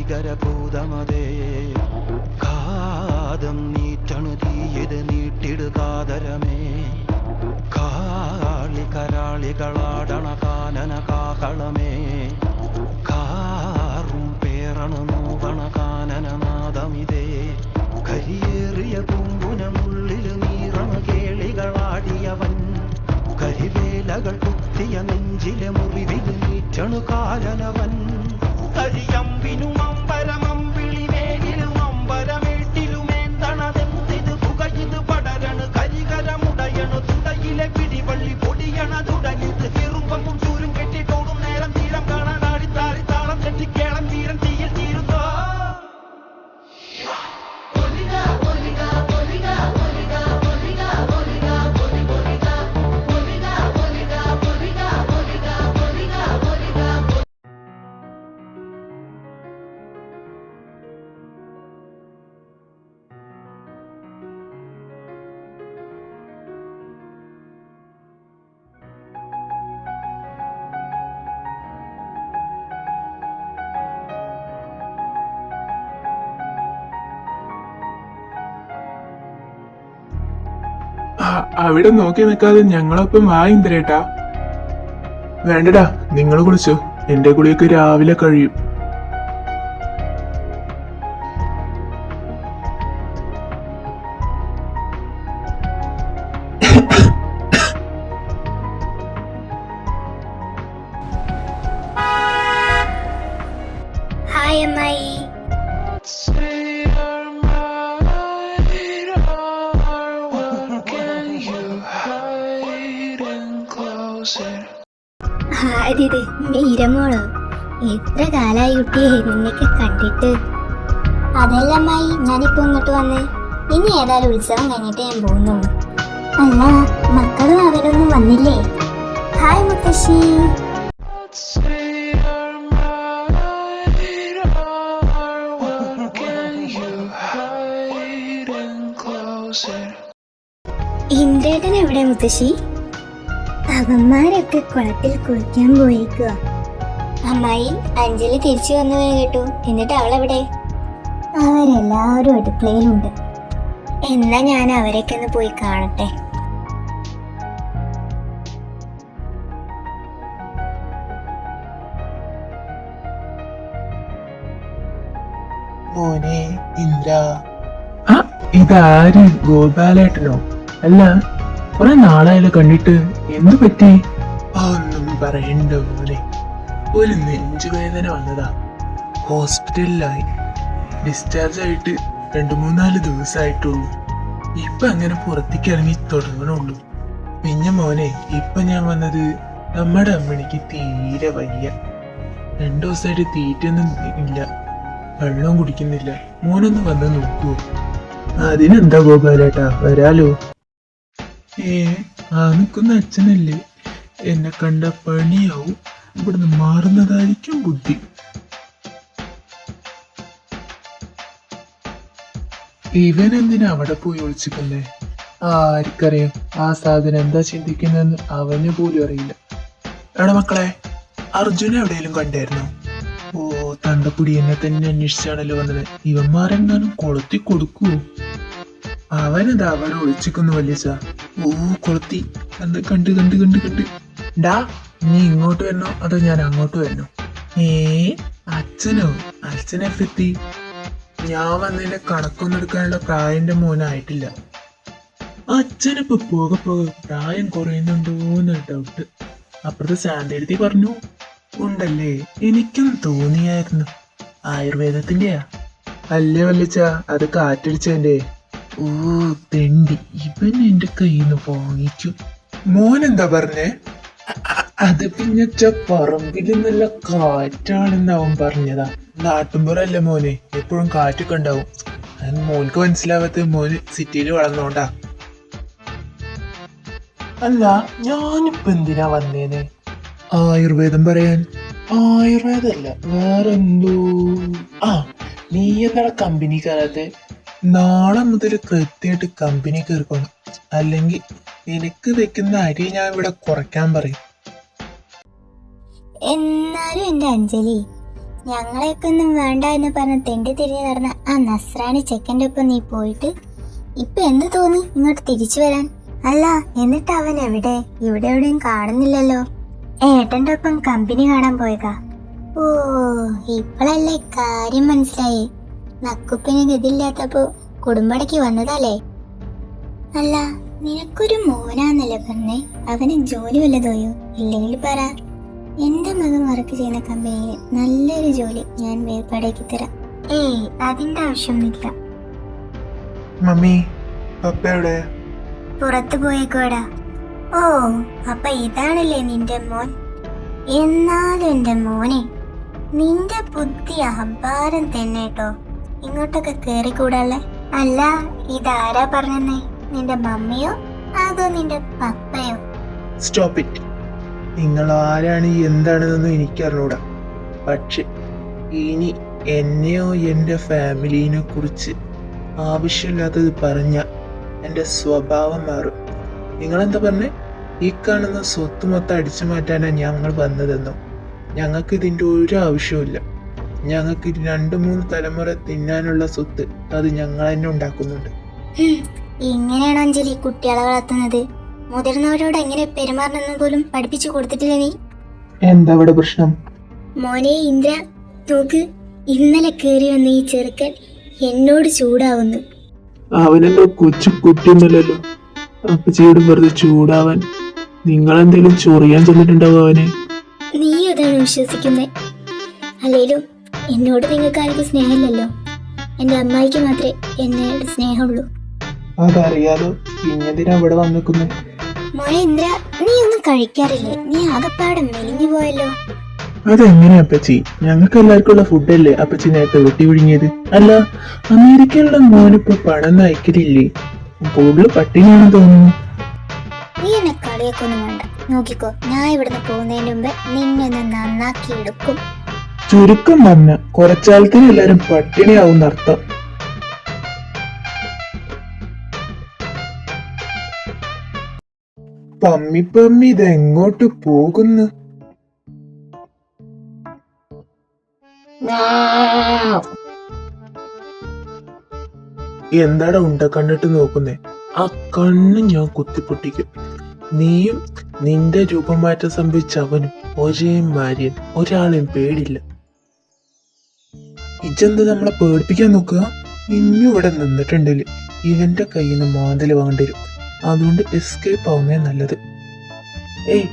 ഭീകരഭൂതമതേ കാതം നീറ്റണു തീയത് നീട്ടിടുകാതരമേ കാളി കരാളികളാടണ കാനന കാകളമേ കാറും പേറണു നോവണ കാനനനാദമിതേ കരിയേറിയ പൂമ്പുനമുള്ളിൽ നീറണ കേളികളാടിയവൻ കരിവേലകൾ കുത്തിയ നെഞ്ചിലെ മുറിവിൽ നീറ്റണു കാലനവൻ കരിയമ്പിനും അമ്പരമമ്പിളി മേലിലും അമ്പരമേട്ടിലുമേന്തണതെന്തിത് പുകയിത് പടരണു കരികരമുടയണു തുടയിലെ പിടിവള്ളി പൊടിയണ തുടങ്ങിത് ചെറുമ്പും ചൂരും കെട്ടിട്ടോടും നേരം തീരം കാണാൻ ആടിത്താടി താളം തെറ്റിക്കേളം തീരം തീയിൽ തീരുന്നോ അവിടെ നോക്കി നിൽക്കാതെ ഞങ്ങളൊപ്പം വാ ഇന്ദ്രേട്ടാ. വേണ്ടടാ, നിങ്ങൾ കുളിച്ചോ. എന്റെ കുളിയൊക്കെ രാവിലെ കഴിയും. ഹായ് അമ്മായി. ആരിത് മീരമോളോ? എത്ര കാലായി കുട്ടിയെ നിന്നൊക്കെ കണ്ടിട്ട്. അതല്ല അമ്മായി, ഞാനിപ്പോ ഇങ്ങോട്ട് വന്ന്. ഇനി ഏതായാലും ഉത്സവം കഴിഞ്ഞിട്ട് ഞാൻ പോകുന്നു. അല്ല, മക്കളും അവരൊന്നും വന്നില്ലേ? ഹായ് മുത്തശ്ശി. ഇന്ദ്രേട്ടൻ എവിടെ മുത്തശ്ശി? അവന്മാരൊക്കെ കുളത്തിൽ കുളിക്കാൻ പോയിരിക്കുക. അമ്മായി, അഞ്ജലി തിരിച്ചു വന്നു കേട്ടു. എന്നിട്ട് അവളെവിടെ? അവരെല്ലാവരും അടുക്കളയിലുണ്ട്. എന്നാ ഞാൻ അവരൊക്കെ ഒന്ന് പോയി കാണട്ടെ. മോനെ ഇന്ദ്ര. ഇതാര്? ഗോപാലേട്ടനോ? അല്ല, കുറെ നാളായാലും കണ്ടിട്ട്. എന്തു പറ്റി? ഒന്നും പറയണ്ട മോനെ, ഒരു നെഞ്ചുവേദന വന്നതാ. ഹോസ്പിറ്റലിലായി. ഡിസ്ചാർജ് ആയിട്ട് 2-3 ദിവസമായിട്ടുള്ളൂ. ഇപ്പൊ അങ്ങനെ പുറത്തേക്ക് ഇറങ്ങി തുടങ്ങണുള്ളൂ. പിന്നെ മോനെ, ഇപ്പൊ ഞാൻ വന്നത് നമ്മുടെ അമ്മണിക്ക് തീരെ വയ്യ. 2 ദിവസമായിട്ട് തീറ്റൊന്നും ഇല്ല, വെള്ളം കുടിക്കുന്നില്ല. മോനൊന്ന് വന്ന് നോക്കൂ. അതിനെന്താ ഗോപാലേട്ടാ, വരാലോ. ആ നിൽക്കുന്ന അച്ഛനല്ലേ, എന്നെ കണ്ട പണിയാവും. ഇവിടുന്ന് മാറുന്നതായിരിക്കും ബുദ്ധി. ഇവൻ എന്തിനാ അവിടെ പോയി ഒളിച്ചിക്കുന്നേ? ആർക്കറിയാം ആ സാധനം എന്താ ചിന്തിക്കുന്നതെന്ന് അവന് പോലും അറിയില്ല. എടാ മക്കളെ, അർജുന എവിടെയെങ്കിലും കണ്ടായിരുന്നോ? ഓ, തണ്ടപ്പുടി എന്നെ തന്നെ അന്വേഷിച്ചാണല്ലോ വന്നത്. ഇവന്മാരെങ്ങാനും കൊളുത്തി കൊടുക്കൂ. അവനത് അവിടെ ഒളിച്ചിക്കുന്നു വല്യച്ച. ഓ, കൊളുത്തി. കണ്ട് കണ്ട് കണ്ട് കണ്ട് കണ്ട് ഡാ, നീ ഇങ്ങോട്ട് വരണോ അതോ ഞാൻ അങ്ങോട്ട് വരണോ? അച്ഛനോ? അച്ഛനെത്തി? ഞാൻ വന്നതിന്റെ കണക്കൊന്നും എടുക്കാനുള്ള പ്രായന്റെ മോനായിട്ടില്ല. അച്ഛനിപ്പോ പോകെ പോകെ പ്രായം കുറയുന്നുണ്ടോന്ന് ഡൗട്ട്. അപ്പുറത്ത് ശാന്തെഴുതി പറഞ്ഞു ഉണ്ടല്ലേ. എനിക്കും തോന്നിയായിരുന്നു. ആയുർവേദത്തിന്റെയാ? അല്ലേ വല്ലിച്ച, അത് കാറ്റടിച്ചതിന്റെ. ഓ തെണ്ടി, ഇവൻ എന്റെ കയ്യിൽ നിന്ന് വാങ്ങിക്കും. മോനെന്താ പറഞ്ഞേ? അത് പിന്നെ പറമ്പിൽ നല്ല കാറ്റാണെന്ന് അവൻ പറഞ്ഞതാ. നാട്ടുമ്പുറല്ലേ മോനെ, എപ്പോഴും കാറ്റൊക്കെ ഉണ്ടാവും. അത് മോൻക്ക് മനസ്സിലാവാത്ത, മോന് സിറ്റിയിൽ വളർന്നോണ്ടാ. അല്ല, ഞാനിപ്പോ എന്തിനാ വന്നേനെ? ആയുർവേദം പറയാൻ. ആയുർവേദല്ല, വേറെന്തോ. ആ, നീ എന്താണ് കമ്പനി കയറാത്തെ? നാളെ മുതൽ കൃത്യമായിട്ട് കമ്പനി കയറിക്കണം. അല്ലെങ്കിൽ എനിക്ക് വെക്കുന്ന അരി ഞാൻ ഇവിടെ കുറയ്ക്കാൻ പറയും. എന്നാലും എന്റെ അഞ്ജലി, ഞങ്ങളെയൊക്കെ ഒന്നും വേണ്ട എന്ന് പറഞ്ഞ് തെണ്ടി തിരിഞ്ഞ് നടന്ന ആ നസ്രാണി ചെക്കൻ്റെ ഒപ്പം നീ പോയിട്ട് ഇപ്പൊ എന്ത് തോന്നി ഇങ്ങോട്ട് തിരിച്ചു വരാൻ? അല്ല, എന്നിട്ട് അവൻ എവിടെ? ഇവിടെ എവിടെയും കാണുന്നില്ലല്ലോ. ഏട്ടൻ്റെ ഒപ്പം കമ്പനി കാണാൻ പോയതാ. ഓ, ഇപ്പോഴല്ലേ കാര്യം മനസ്സിലായി. നക്കുപ്പിന് ഗതിയില്ലാത്തപ്പോ കുടുംബടക്ക് വന്നതല്ലേ? അല്ല, നിനക്കൊരു മോനാന്നല്ലേ പറഞ്ഞേ? അവന് ജോലി വല്ലതോയോ? ഇല്ലെങ്കിൽ പറ, എന്റെ മകൻ വർക്ക് ചെയ്യുന്ന കമ്പനിയിൽ നല്ലൊരു ജോലി ഞാൻ വേർപാടാക്കി തരാം. ഏയ്, അതിന്റെ ആവശ്യമൊന്നുമില്ല. മമ്മി, പപ്പ എവിടെ? പുറത്തു പോയേക്കോടാ. ഓ, അപ്പൊ ഇതാണല്ലേ നിന്റെ മോൻ? എന്നാലും എന്റെ മോനെ, നിന്റെ ബുദ്ധി അഹംഭാരം തന്നെ കേട്ടോ. ഇങ്ങോട്ടൊക്കെ കേറിക്കൂടല്ലേ? അല്ല, ഇതാരാ പറഞ്ഞേ? നിന്റെ മമ്മിയോ അതോ നിന്റെ പപ്പയോ? Stop it. നിങ്ങൾ ആരാണ് എന്താണെന്നൊന്നും എനിക്കറിഞ്ഞൂടാ. പക്ഷെ ഇനി എന്നെയോ എൻ്റെ ഫാമിലിനെ കുറിച്ച് ആവശ്യമില്ലാത്തത് പറഞ്ഞ എൻ്റെ സ്വഭാവം മാറും. നിങ്ങളെന്താ പറഞ്ഞേ? ഈ കാണുന്ന സ്വത്ത് മൊത്തം അടിച്ചു മാറ്റാനാണ് ഞങ്ങൾ വന്നതെന്നോ? ഞങ്ങൾക്ക് ഇതിൻ്റെ ഒരു ആവശ്യമില്ല. ഞങ്ങൾക്ക് 2-3 തലമുറ തിന്നാനുള്ള സ്വത്ത് അത് ഞങ്ങൾ തന്നെ ഉണ്ടാക്കുന്നുണ്ട്. ഇങ്ങനെയാണോ അഞ്ജലി കുട്ടികളെ വളർത്തുന്നത്? മുതിർന്നവരോട് എങ്ങനെ പെരുമാറണമെന്ന് പോലും പഠിപ്പിച്ചു കൊടുത്തിട്ടില്ല നീ? എന്താ ഇവിടെ പ്രശ്നം? മോനെ ഇന്ദ്ര, നോക്ക്, ഇന്നലെ കേറി വന്ന ഈ ചെറുക്കൻ എന്നോട് ചൂടാവുന്നു. അവനെന്തോ കൊച്ചു കുട്ടിയൊന്നുമല്ലല്ലോ. അപ്പച്ചിയോട് വെറുതെ ചൂടാവാൻ നിങ്ങളെന്തെങ്കിലും ചൊറിയാൻ ചെന്നിട്ടുണ്ടാവും അവനെ. നീ അതാണ് വിശ്വസിക്കുന്നേ? അല്ലേലും എന്നോട് നിങ്ങൾക്ക് ആർക്കും സ്നേഹമില്ലല്ലോ. എൻ്റെ അമ്മായിക്ക് മാത്രമേ എന്നോട് സ്നേഹമുള്ളൂ. അതറിയാലോ, പിന്നെന്തിനാ ഇവിടെ വന്നിരിക്കുന്നേ? മോനെ ഇന്ദ്ര, നീ ഒന്നും കഴിക്കാറില്ലേ? നീ ആകപ്പാടെ മെലിഞ്ഞു പോയല്ലോ. അതെങ്ങനെയാ അപ്പച്ചി? ഞങ്ങൾക്ക് എല്ലാവർക്കും ഉള്ള ഫുഡല്ലേ അപ്പച്ചി നേരത്തെ വെട്ടി വിഴുങ്ങിയത്? അല്ല, അമേരിക്കയിലുള്ള മോനിപ്പോ പണം നയിക്കലില്ലേ? കൂടുതൽ പട്ടിണിയാണെന്ന് തോന്നുന്നു. നീ എന്നെ കളിയൊക്കെ ഒന്നും വേണ്ട. നോക്കിക്കോ, ഞാൻ ഇവിടുന്ന് പോകുന്നതിന് മുമ്പ് നിന്നെ ഒന്ന് നന്നാക്കി എടുക്കും. ചുരുക്കം പറഞ്ഞ കുറച്ചാലത്തിന് എല്ലാരും പട്ടിണിയാവും അർത്ഥം. പമ്മി ഇതെങ്ങോട്ട് പോകുന്നു? എന്താടാ ഉണ്ട കണ്ടിട്ട് നോക്കുന്നേ? ആ കണ്ണ് ഞാൻ കുത്തിപ്പൊട്ടിക്കും. നീയും നിന്റെ രൂപമാറ്റം സംഭവിച്ച അവനും ഒരേ മാര്യൻ, ഒരാളെയും പേടില്ല. ഇജെന്ത് നമ്മളെ പേടിപ്പിക്കാൻ നോക്കുക? ഇന്നും ഇവിടെ നിന്നിട്ടുണ്ടെങ്കിൽ ഇവന്റെ കയ്യിൽ നിന്ന് മാന്തല് വേണ്ടി വരും. അതുകൊണ്ട് എസ്കേപ്പ് ആവുന്നേ നല്ലത്. ഏയ്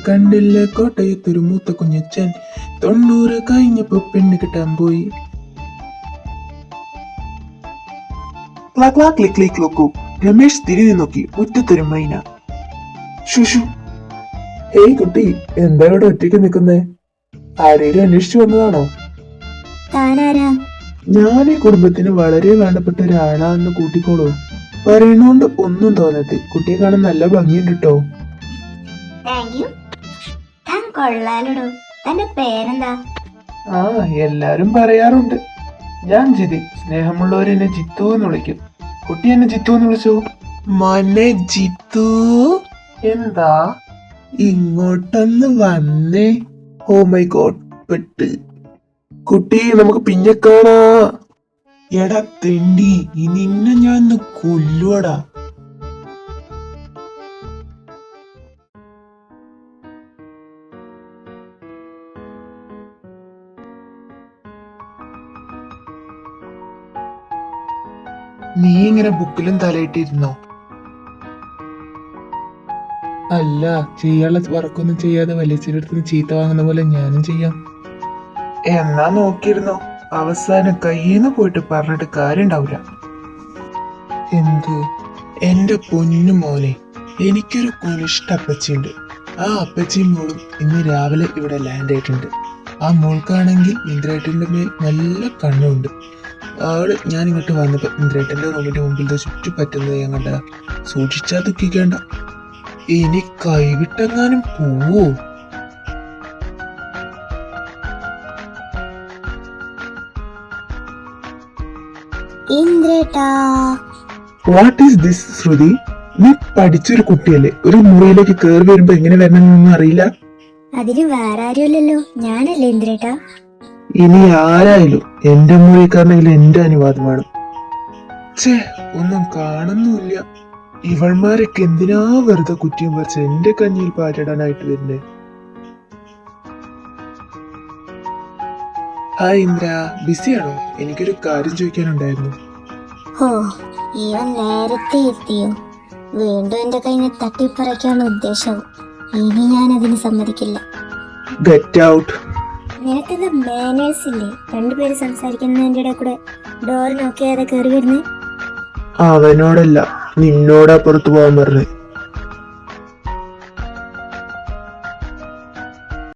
കണ്ടില്ലേ കോട്ടയത്തൊരു മൂത്ത കുഞ്ഞച്ചൻ, 90 കഴിഞ്ഞപ്പോ പെണ്ണ് കിട്ടാൻ പോയി. രമേശ് തിരിഞ്ഞു നോക്കി. മുറ്റത്തൊരു മൈന. ശുശു. ഏയ് കുട്ടി, എന്താ ഇവിടെ ഒറ്റയ്ക്ക് നിൽക്കുന്നേ? ആരെയും അന്വേഷിച്ചു വന്നതാണോ? താനാരാ? ഞാൻ ഈ കുടുംബത്തിന് വളരെ വേണ്ടപ്പെട്ട ഒരാളാന്ന് കൂട്ടിക്കോളൂ. പറയുന്നോണ്ട് ഒന്നും തോന്നരുത്. കുട്ടിയെ കാണാൻ നല്ല ഭംഗിയുണ്ട് കേട്ടോ. Thank you. താൻ കൊള്ളാലോടോ. തന്റെ പേരെന്താ? ആ, എല്ലാരും പറയാറുണ്ട്. ഞാൻ ജിതി. സ്നേഹമുള്ളവർ എന്നെ ജിത്തു എന്ന് വിളിക്കും. കുട്ടി എന്നെ ജിത്തു എന്ന് വിളിച്ചോ? മോനെ ജിത്തു. എന്താ ഇങ്ങോട്ടൊന്ന് വന്നേ? ഓ മൈ ഗോഡ്, പെട്ട്. കുട്ടി, നമുക്ക് പിന്നെ കാണാ. എടാ തെണ്ടി, നിന്നെ ഞാൻ ഒന്ന് കൊല്ലുവടാ. നീ ഇങ്ങനെ ബുക്കിലും തലയിട്ടിരുന്നോ? അല്ല, ചെയ്യാനുള്ള വർക്കൊന്നും ചെയ്യാതെ വലിച്ചിടത്ത് ചീത്ത വാങ്ങുന്ന പോലെ ഞാനും ചെയ്യാം. എന്നാ നോക്കിയിരുന്നോ? അവസാനം കയ്യിന്ന് പോയിട്ട് പറഞ്ഞിട്ട് കാര്യം ഉണ്ടാവില്ല. എന്ത്? എന്റെ പൊന്നു മോനെ, എനിക്കൊരു കുനിഷ്ട അപ്പച്ചിയുണ്ട്. ആ അപ്പച്ചിയും മോളും ഇന്ന് രാവിലെ ഇവിടെ ലാൻഡ് ആയിട്ടുണ്ട്. ആ മോൾക്കാണെങ്കിൽ ഇന്ദ്രേട്ടന്റെ മേൽ നല്ല കണ്ണുണ്ട്. അവള് ഞാൻ ഇങ്ങോട്ട് വന്നപ്പോ ഇന്ദ്രേട്ടന്റെ റൂമിന്റെ മുമ്പിൽ ചുറ്റുപറ്റുന്നത് ഞാൻ കണ്ടതാ. സൂക്ഷിച്ചാ ദുഃഖിക്കേണ്ട. ഇനി കൈവിട്ടെങ്ങാനും പോവോ? ഇന്ദ്രേട്ടാ. വാട്ട് ഈസ് ദിസ് ശ്രുതി? നീ പഠിച്ചൊരു കുട്ടിയല്ലേ? ഒരു മുറിയിലേക്ക് കയറി വരുമ്പോ എങ്ങനെ വരണമെന്നൊന്നും അറിയില്ല. അതിന് വേറെ ആരുമല്ലല്ലോ, ഞാനല്ലേ ഇന്ദ്രേട്ടാ. ഇനി ആരായാലും എന്റെ മുറി കയറണമെങ്കിൽ എന്റെ അനുവാദം വേണം. ഛേ, ഒന്നും കാണുന്നുമില്ല. ഇവൾമാരൊക്കെ എന്തിനാ വെറുതെ കുറ്റിയും പറിച്ച് എന്റെ കഞ്ഞിയിൽ പാറ്റിടാനായിട്ട് വരുന്നേ? ഹായ് ഇന്ദ്ര, ബിസിയാണോ? എനിക്കൊരു കാര്യം ചോദിക്കാനുണ്ടായിരുന്നു. ഓ, ഇവൻ നേരത്തെ എത്തിയോ? വീണ്ടും എന്റെ കയ്യിൽ നിന്ന് തട്ടിപ്പറിക്കാനുള്ള ഉദ്ദേശവും. ഇനി ഞാൻ അതിന് സമ്മതിക്കില്ല. Get out. നിനക്കെന്താ മാനേഴ്സ് ഇല്ലേ? രണ്ടുപേര് സംസാരിക്കുന്നതിന്റെ ഇടയിൽ കൂടെ ഡോർ നോക്കിയാതെ കയറി വരുന്നേ. അവനോടല്ല, നിന്നോടാ പുറത്തു പോകാൻ പറഞ്ഞേ.